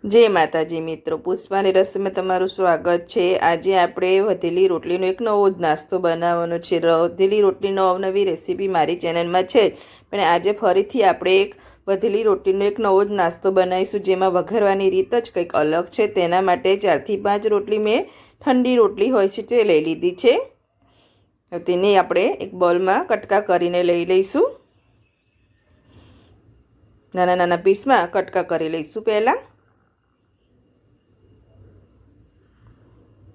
જય માતાજી મિત્રો, પુષ્પાની રસોઈમાં તમારું સ્વાગત છે। આજે આપણે વધેલી રોટલીનો એક નવો જ નાસ્તો બનાવવાનો છે। વધેલી રોટલીનો અવનવી રેસીપી મારી ચેનલમાં છે, પણ આજે ફરીથી આપણે એક વધેલી રોટલીનો એક નવો જ નાસ્તો બનાવીશું, જેમાં વઘારવાની રીત જ કંઈક અલગ છે। તેના માટે 4 થી 5 રોટલી મેં ઠંડી રોટલી હોય છે તે લઈ લીધી છે। તેને આપણે એક બોલમાં કટકા કરીને લઈ લઈશું। નાના નાના પીસમાં કટકા કરી લઈશું। પહેલાં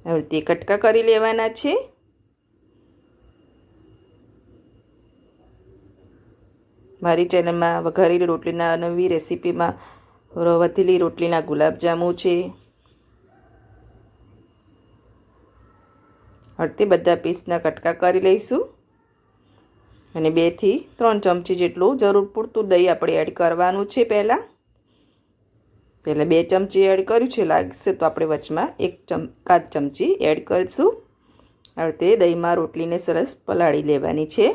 હવે તે કટકા કરી લેવાના છે। મારી ચેનલમાં વઘારેલી રોટલીના નવી રેસીપીમાં વધેલી રોટલીના ગુલાબજાંબુ છે। હવે તે બધા પીસના કટકા કરી લઈશું અને 2 થી 3 ચમચી જેટલું જરૂર પૂરતું દહીં આપણે એડ કરવાનું છે। પહેલાં 2 ચમચી એડ કર્યું છે, લાગશે તો આપણે વચમાં 1 ચમચી એડ કરીશું। હવે તે દહીંમાં રોટલીને સરસ પલાળી લેવાની છે।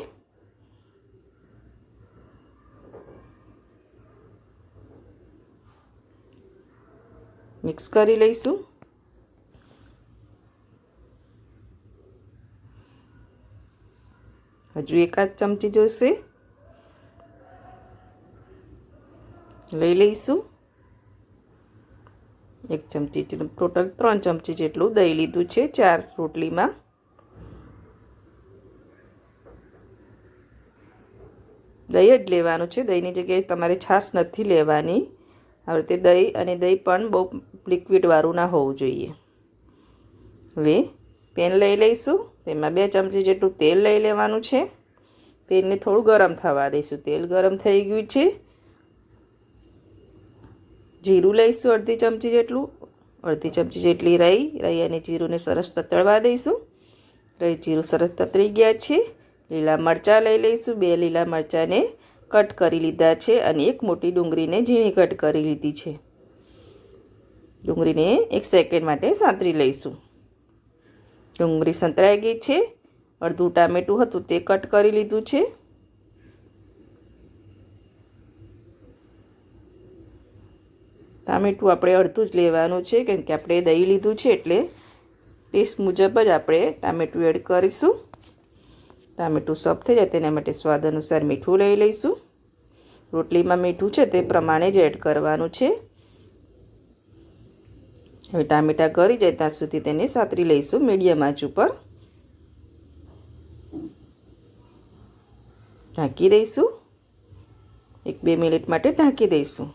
મિક્સ કરી લઈશું। હજુ 1 ચમચી જોઈશે, લઈ લઈશું। 1 ચમચી ટોટલ 3 ચમચી જેટલું દહીં લીધું છે 4 રોટલીમાં। દહીં જ લેવાનું છે, દહીંની જગ્યાએ તમારે છાશ નથી લેવાની। હવે તે દહીં અને દહીં પણ બહુ લિક્વિડવાળું ના હોવું જોઈએ। હવે પેન લઈ લઈશું, તેમાં 2 ચમચી જેટલું તેલ લઈ લેવાનું છે। તેલને થોડું ગરમ થવા દઈશું। તેલ ગરમ થઈ ગયું છે। જીરું લઈશું અડધી ચમચી જેટલું, અડધી ચમચી જેટલી રાઈ અને જીરુંને સરસ તતળવા દઈશું। રાઈ જીરું સરસ તતળી ગયા છે। લીલા મરચાં લઈ લઈશું, 2 લીલા મરચાંને કટ કરી લીધા છે અને 1 મોટી ડુંગળીને ઝીણી કટ કરી લીધી છે। ડુંગળીને 1 સેકન્ડ માટે સાંતળી લઈશું। ડુંગળી સંતળાઈ ગઈ છે। અડધું ટામેટું હતું તે કટ કરી લીધું છે। ટામેટું આપણે અડધું જ લેવાનું છે, કેમ કે આપણે દહીં લીધું છે એટલે ટેસ્ટ મુજબ જ આપણે ટામેટું એડ કરીશું। ટામેટું સોફ્ટ થઈ જાય તેના માટે સ્વાદ અનુસાર મીઠું લઈ લઈશું। રોટલીમાં મીઠું છે તે પ્રમાણે જ એડ કરવાનું છે। હવે ટામેટાં ગળી જાય ત્યાં સુધી તેને સાતરી લઈશું મીડિયમ આંચ ઉપર। ઢાંકી દઈશું, 1-2 મિનિટ માટે ઢાંકી દઈશું।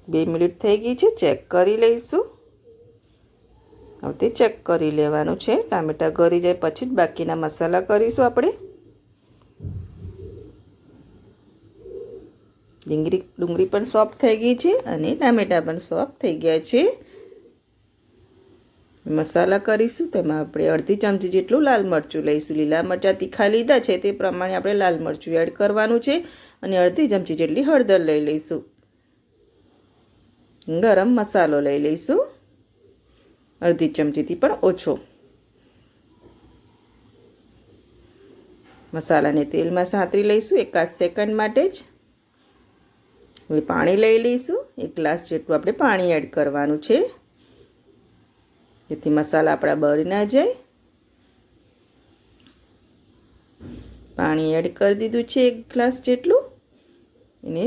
2 મિનિટ થઈ ગઈ છે, ચેક કરી લઈશું। હવે તે ચેક કરી લેવાનું છે। ટામેટાં ગળી જાય પછી જ બાકીના મસાલા કરીશું આપણે। ડુંગળી પણ સોફ્ટ થઈ ગઈ છે અને ટામેટાં પણ સોફ્ટ થઈ ગયા છે। મસાલા કરીશું, તેમાં આપણે અડધી ચમચી જેટલું લાલ મરચું લઈશું। લીલા મરચાં તીખા લીધા છે તે પ્રમાણે આપણે લાલ મરચું એડ કરવાનું છે અને અડધી ચમચી જેટલી હળદર લઈ લઈશું। ગરમ મસાલો લઈ લઈશું, અડધી ચમચીથી પણ ઓછો। મસાલાને તેલમાં સાંતળી લઈશું 1 સેકન્ડ માટે જ। હવે પાણી લઈ લઈશું, 1 ગ્લાસ જેટલું આપણે પાણી એડ કરવાનું છે, જેથી મસાલા આપણા બળી ના જાય। પાણી એડ કરી દીધું છે 1 ગ્લાસ જેટલું। એને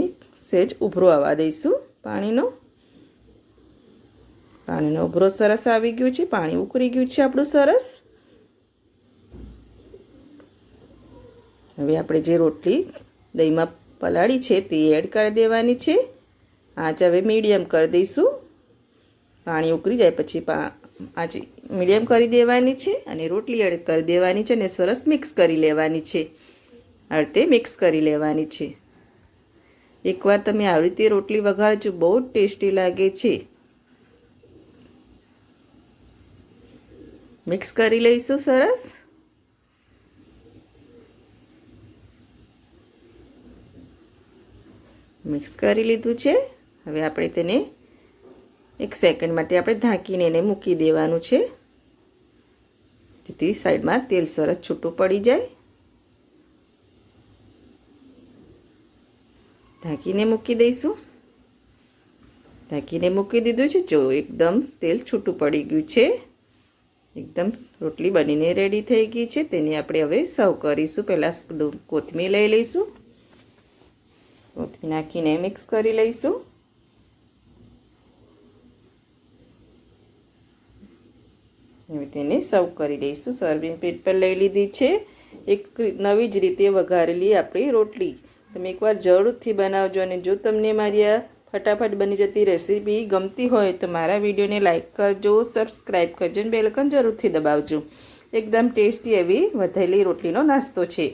સહેજ ઉભરો આવવા દઈશું પાણીનો ઉભરો સરસ આવી ગયો છે। પાણી ઉકળી ગયું છે આપણું સરસ। હવે આપણે જે રોટલી દહીંમાં પલાળી છે તે એડ કરી દેવાની છે। આંચ હવે મીડિયમ કરી દઈશું। પાણી ઉકળી જાય પછી આંચ મીડિયમ કરી દેવાની છે અને રોટલી એડ કરી દેવાની છે અને સરસ મિક્સ કરી લેવાની છે। આ રીતે મિક્સ કરી લેવાની છે। એકવાર તમે આવી રીતે રોટલી વઘારજો, બહુ જ ટેસ્ટી લાગે છે। મિક્સ કરી લઈશું સરસ। મિક્સ કરી લીધું છે। હવે આપણે તેને 1 સેકન્ડ માટે આપણે ઢાંકીને એને મૂકી દેવાનું છે, જેથી સાઈડમાં તેલ સરસ છૂટું પડી જાય। ઢાંકીને મૂકી દઈશું। ઢાંકીને મૂકી દીધું છે. જો એકદમ તેલ છૂટું પડી ગયું છે. એકદમ રોટલી બનીને રેડી થઈ ગઈ છે. તેની આપણે હવે સર્વ કરીશું. પહેલાં કોથમીર લઈ લઈશું. કોથમીર નાખીને મિક્સ કરી લઈશું. હવે તેને સર્વ કરી દઈશું. સર્વિંગ પ્લેટ પર લઈ લીધી છે. એક નવી જ રીતે વઘારેલી આપણી રોટલી તમે એકવાર જરૂરથી બનાવજો. અને જો તમને મારી આ ફટાફટ બની જતી રેસીપી ગમતી હોય તો મારા વિડીયોને લાઇક કરજો, સબસ્ક્રાઈબ કરજો અને બેલ આઇકન જરૂરથી દબાવજો. એકદમ ટેસ્ટી એવી વધેલી રોટલીનો નાસ્તો છે.